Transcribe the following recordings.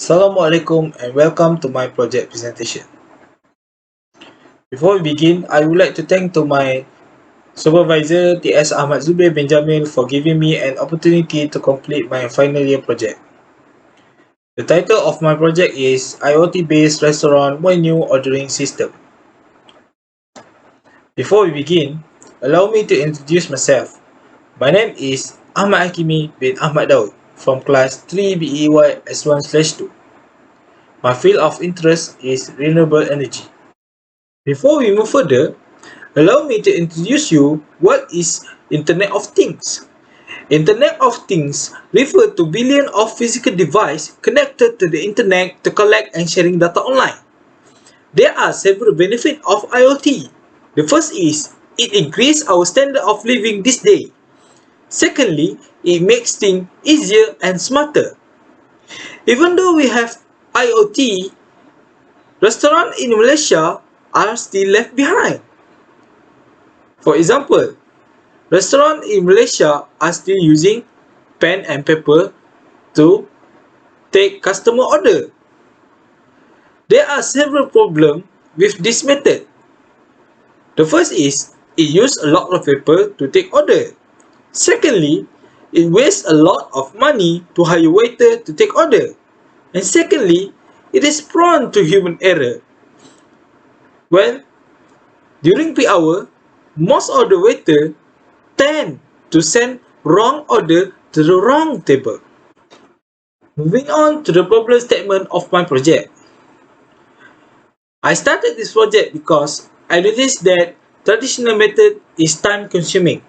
Assalamualaikum and welcome to my project presentation. Before we begin, I would like to thank to my supervisor T.S. Ahmad Zubair bin Jamil for giving me an opportunity to complete my final year project. The title of my project is IoT-based restaurant menu ordering system. Before we begin, allow me to introduce myself. My name is Ahmad Hakimi bin Ahmad Daud from class 3 BEY S1/2. My field of interest is renewable energy. Before we move further, allow me to introduce you what is Internet of Things. Internet of Things refer to billion of physical devices connected to the internet to collect and sharing data online. There are several benefits of IoT. The first is it increases our standard of living this day. Secondly, it makes things easier and smarter. Even though we have IoT, restaurants in Malaysia are still left behind. For example, restaurants in Malaysia are still using pen and paper to take customer order. There are several problems with this method. The first is it uses a lot of paper to take order. Secondly, it wastes a lot of money to hire waiter to take order. And secondly, it is prone to human error. Well, during peak hour, most of the waiter tend to send wrong order to the wrong table. Moving on to the problem statement of my project. I started this project because I noticed that traditional method is time consuming.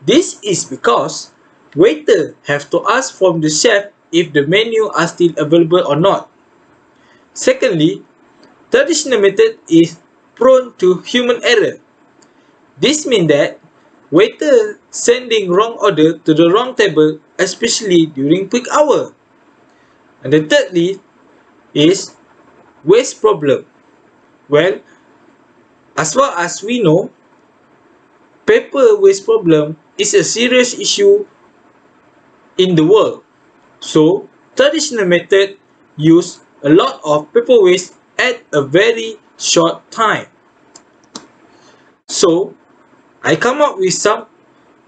This is because waiters have to ask from the chef if the menu are still available or not. Secondly, traditional method is prone to human error. This means that waiter sending wrong order to the wrong table, especially during peak hour. And the thirdly is waste problem. Well, as far as we know, paper waste problem is a serious issue in the world. So, traditional method use a lot of paper waste at a very short time. So, I come up with some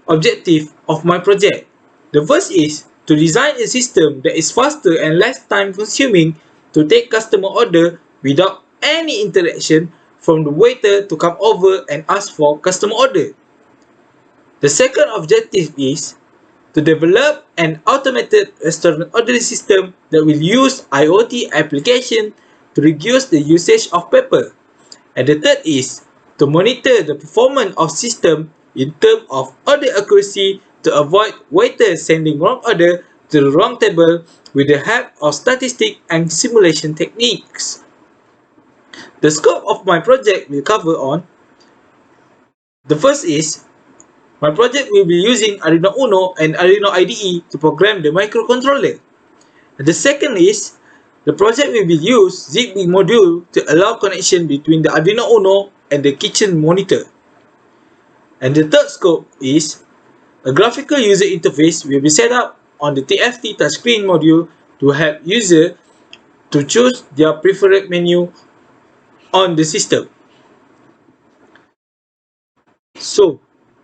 objective of my project. The first is to design a system that is faster and less time consuming to take customer order without any interaction from the waiter to come over and ask for customer order. The second objective is to develop an automated restaurant ordering system that will use IoT application to reduce the usage of paper. And the third is to monitor the performance of system in terms of order accuracy to avoid waiters sending wrong order to the wrong table with the help of statistics and simulation techniques. The scope of my project will cover on the first is my project will be using Arduino Uno and Arduino IDE to program the microcontroller. And the second is the project will be use Zigbee module to allow connection between the Arduino Uno and the kitchen monitor. And the third scope is a graphical user interface will be set up on the TFT touchscreen module to help user to choose their preferred menu on the system. So,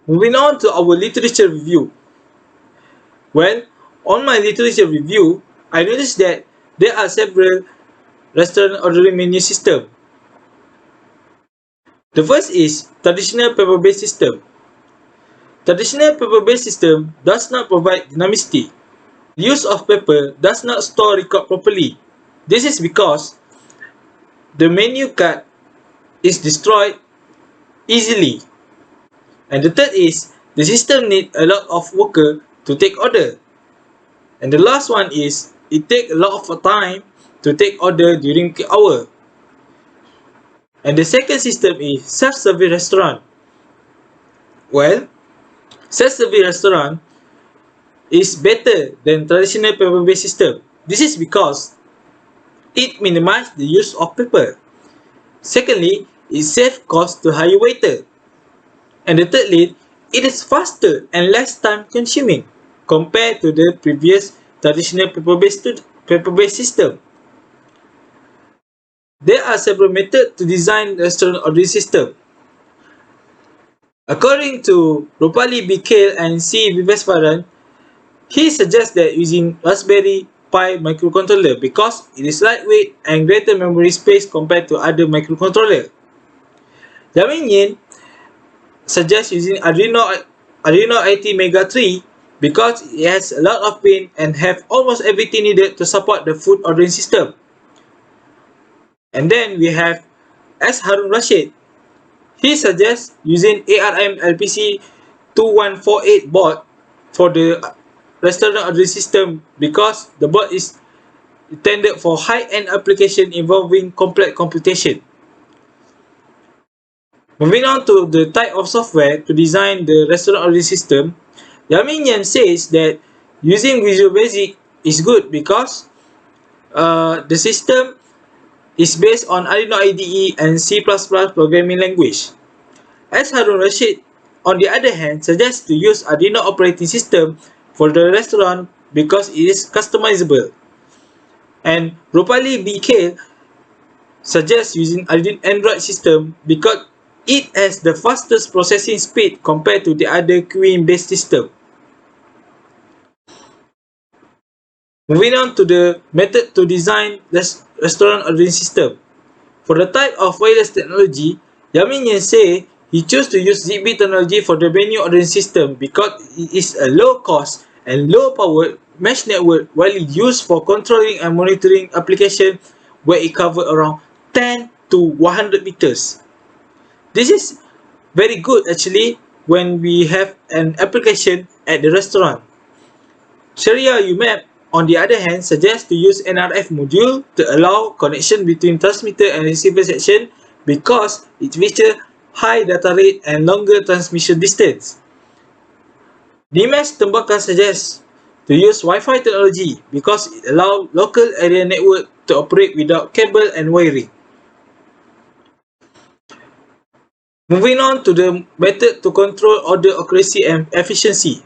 moving on to our literature review. Well, on my literature review, I noticed that there are several restaurant ordering menu systems. The first is traditional paper-based system. Traditional paper-based system does not provide dynamicity. The use of paper does not store record properly. This is because the menu card is destroyed easily. And the third is the system needs a lot of worker to take order. And the last one is it takes a lot of time to take order during peak hour. And the second system is self-service restaurant. Well, self-service restaurant is better than traditional paper-based system. This is because it minimizes the use of paper. Secondly, it saves cost to hire waiter. And the thirdly, it is faster and less time consuming compared to the previous traditional paper-based system. There are several methods to design restaurant ordering system. According to Rupali B. Kale and C. Viveswaran, he suggests that using Raspberry Pi microcontroller because it is lightweight and greater memory space compared to other microcontroller. Yamin Yin suggests using Arduino IT Mega 3 because it has a lot of pin and have almost everything needed to support the food ordering system. And then we have S. Harun Rashid. He suggests using ARM LPC 2148 board for the restaurant ordering system because the board is intended for high-end application involving complex computation. Moving on to the type of software to design the restaurant ordering system, Yamin Yan says that using Visual Basic is good because the system is based on Arduino IDE and C++ programming language. As Harun Rashid, on the other hand, suggests to use Arduino operating system for the restaurant because it is customizable. And Rupali BK suggests using Android system because it has the fastest processing speed compared to the other queuing-based system. Moving on to the method to design restaurant ordering system. For the type of wireless technology, Yamin Yen say he chose to use Zigbee technology for the menu ordering system because it is a low cost and low power mesh network widely used for controlling and monitoring application where it covers around 10 to 100 meters. This is very good actually when we have an application at the restaurant. Sharia UMAP, on the other hand, suggests to use NRF module to allow connection between transmitter and receiver section because it features high data rate and longer transmission distance. Dimesh Tembaka suggests to use Wi-Fi technology because it allows local area network to operate without cable and wiring. Moving on to the method to control order accuracy and efficiency.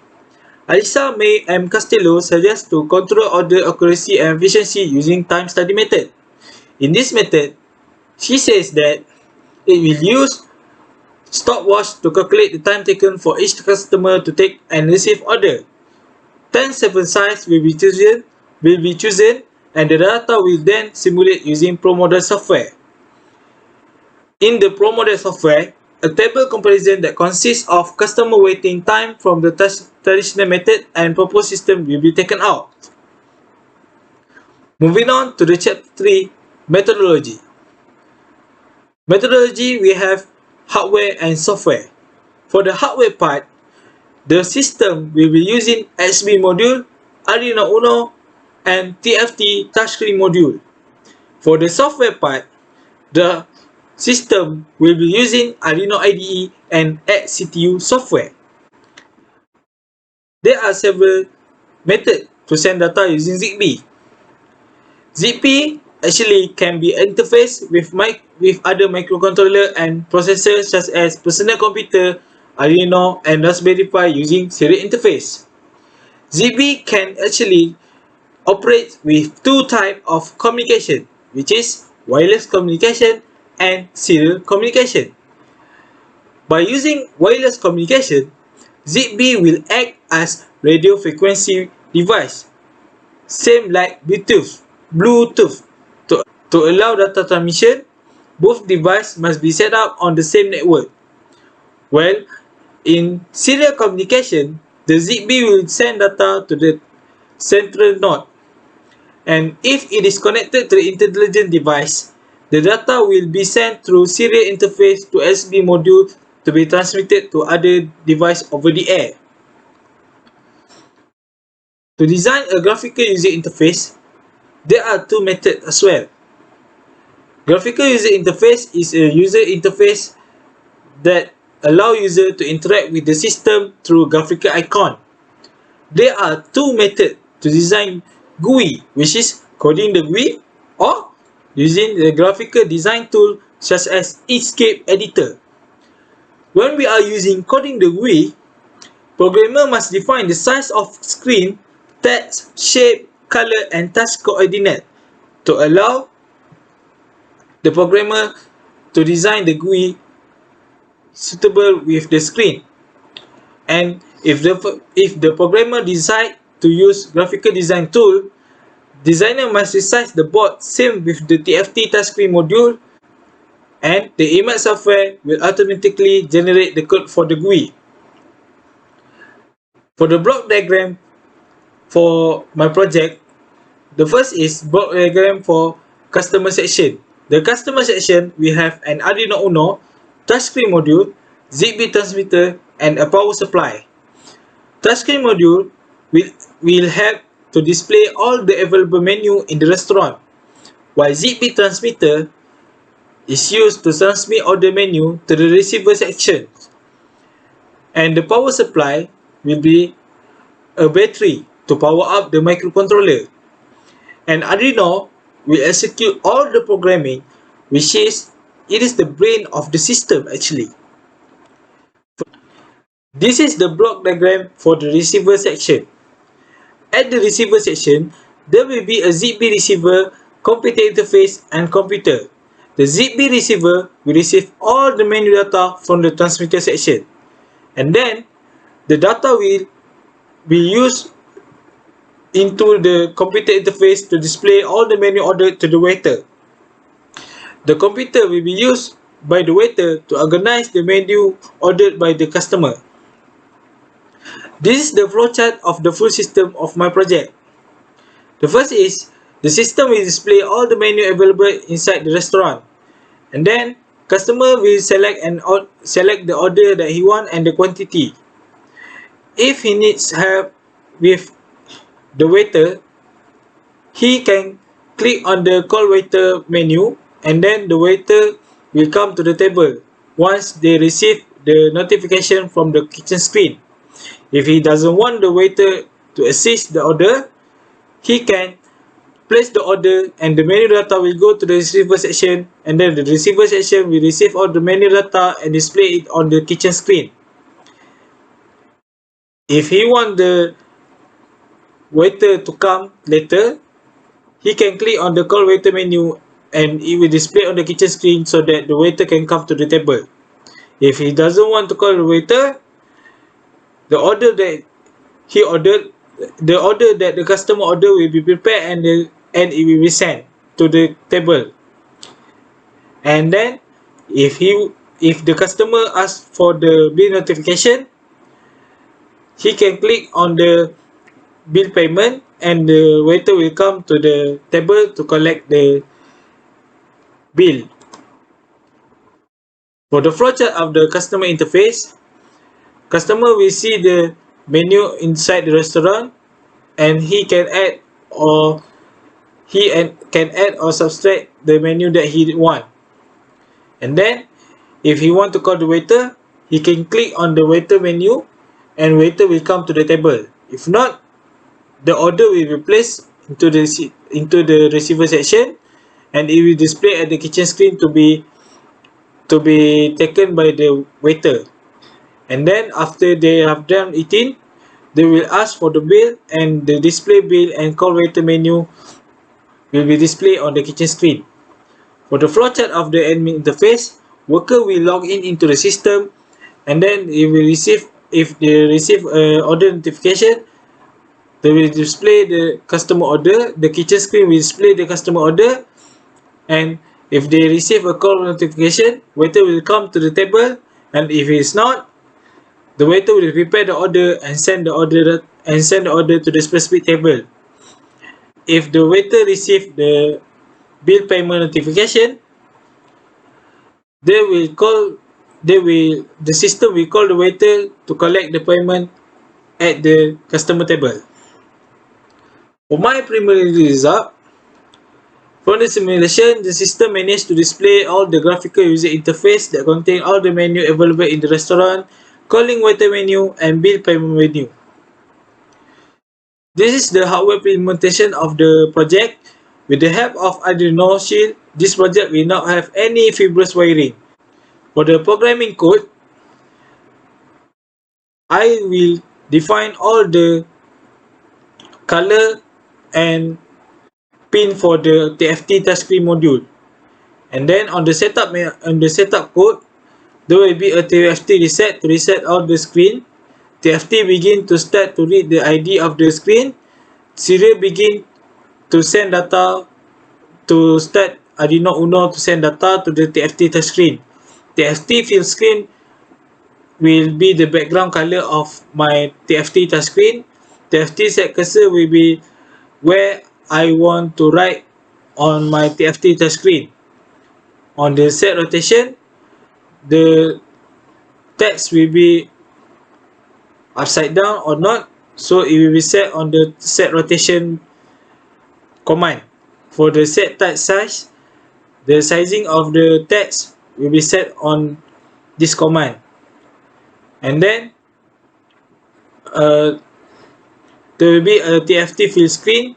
Alisa May M. Castillo suggests to control order accuracy and efficiency using time study method. In this method, she says that it will use stopwatch to calculate the time taken for each customer to take and receive order. 10-7 size will be chosen and the data will then simulate using ProModel software. In the ProModel software, a table comparison that consists of customer waiting time from the traditional method and proposed system will be taken out. Moving on to the chapter 3, methodology. Methodology, we have hardware and software. For the hardware part, the system will be using XB module, Arduino Uno, and TFT touchscreen module. For the software part, the system will be using Arduino IDE and XCTU software. There are several methods to send data using Zigbee. Zigbee actually can be interfaced with other microcontroller and processors such as personal computer, Arduino, and Raspberry Pi using serial interface. Zigbee can actually operate with two types of communication, which is wireless communication and serial communication. By using wireless communication, Zigbee will act as radio frequency device, same like Bluetooth. To allow data transmission, both devices must be set up on the same network. Well, in serial communication, the Zigbee will send data to the central node, and if it is connected to the intelligent device, the data will be sent through serial interface to USB module to be transmitted to other device over the air. To design a graphical user interface, there are two methods as well. Graphical user interface is a user interface that allow user to interact with the system through graphical icon. There are two methods to design GUI, which is coding the GUI or using the graphical design tool such as Inkscape editor. When we are using coding the GUI, programmer must define the size of screen, text, shape, color, and touch coordinate to allow the programmer to design the GUI suitable with the screen. And if the programmer decide to use graphical design tool, designer must resize the board same with the TFT touchscreen module, and the image software will automatically generate the code for the GUI. For the block diagram for my project, the first is block diagram for customer section. The customer section will have an Arduino Uno, touchscreen module, Zigbee transmitter, and a power supply. Touchscreen module will help to display all the available menu in the restaurant, while Zigbee transmitter is used to transmit all the menu to the receiver section. And the power supply will be a battery to power up the microcontroller. And Arduino will execute all the programming, which is it is the brain of the system actually. This is the block diagram for the receiver section. At the receiver section, there will be a Zigbee receiver, computer interface, and computer. The Zigbee receiver will receive all the menu data from the transmitter section, and then the data will be used into the computer interface to display all the menu ordered to the waiter. The computer will be used by the waiter to organize the menu ordered by the customer. This is the flowchart of the full system of my project. The first is the system will display all the menu available inside the restaurant, and then customer will select the order that he want and the quantity. If he needs help with the waiter, he can click on the call waiter menu, and then the waiter will come to the table once they receive the notification from the kitchen screen. If he doesn't want the waiter to assist the order, he can place the order and the menu data will go to the receiver section, and then the receiver section will receive all the menu data and display it on the kitchen screen. If he want the waiter to come later, he can click on the call waiter menu and it will display on the kitchen screen so that the waiter can come to the table. If he doesn't want to call the waiter, the order that he ordered, the order that the customer order will be prepared and it will be sent to the table. And then if the customer asks for the bill notification, he can click on the bill payment and the waiter will come to the table to collect the bill. For the flowchart of the customer interface, customer will see the menu inside the restaurant, and he can add or subtract the menu that he want. And then if he want to call the waiter, he can click on the waiter menu and waiter will come to the table. If not, the order will be placed into the receiver section and it will display at the kitchen screen to be taken by the waiter. And then after they have done eating, they will ask for the bill, and the display bill and call waiter menu will be displayed on the kitchen screen. For the flowchart of the admin interface, worker will log in into the system, and then if they receive order notification, they will display the customer order. The kitchen screen will display the customer order, and if they receive a call notification, waiter will come to the table, and if he is not, the waiter will prepare the order and send the order to the specific table. If the waiter receive the bill payment notification, the system will call the waiter to collect the payment at the customer table. For my preliminary result, from the simulation, the system managed to display all the graphical user interface that contain all the menu available in the restaurant, calling waiter menu, and bill payment menu. This is the hardware implementation of the project. With the help of Arduino Shield, this project will not have any fibrous wiring. For the programming code, I will define all the color and pin for the TFT touchscreen module. And then on the setup code, there will be a TFT reset to reset all the screen. TFT begin to start to read the ID of the screen. Serial begin to send data to start Arduino Uno to send data to the TFT touchscreen. TFT fill screen will be the background color of my TFT touchscreen. TFT set cursor will be where I want to write on my TFT touchscreen. On the set rotation, the text will be upside down or not, so it will be set on the set rotation command. For the set type size, the sizing of the text will be set on this command. And then uh, there will be a TFT fill screen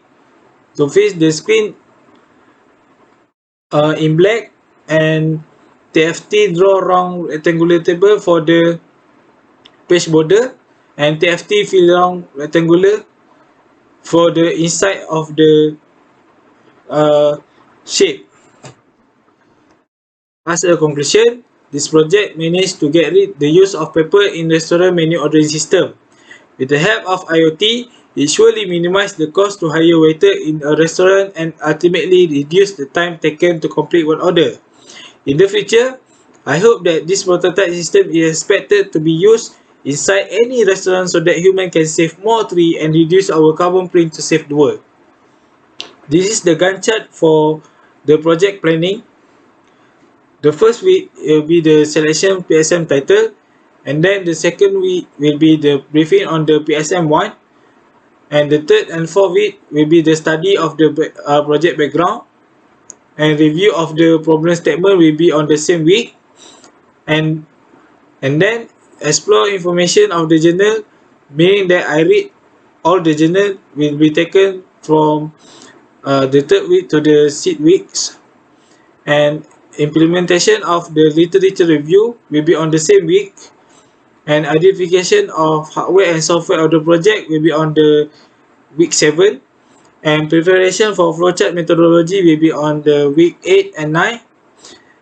to fill the screen in black, and TFT draw round rectangular table for the page border, and TFT fill round rectangular for the inside of the shape. As a conclusion, this project managed to get rid the use of paper in restaurant menu ordering system. With the help of IoT, it surely minimized the cost to hire waiter in a restaurant and ultimately reduced the time taken to complete one order. In the future, I hope that this prototype system is expected to be used inside any restaurant so that humans can save more tree and reduce our carbon print to save the world. This is the Gantt chart for the project planning. The first week will be the selection PSM title, and then the second week will be the briefing on the PSM1, and the third and fourth week will be the study of the project background, and review of the problem statement will be on the same week, and then explore information of the journal, meaning that I read all the journal will be taken from the third week to the sixth weeks, and implementation of the literature review will be on the same week, and identification of hardware and software of the project will be on the week 7, and preparation for flowchart methodology will be on the week 8 and 9,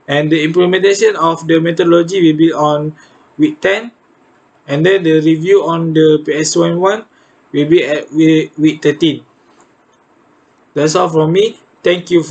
and the implementation of the methodology will be on week 10, and then the review on the PS11 will be at week 13. That's all from me. Thank you for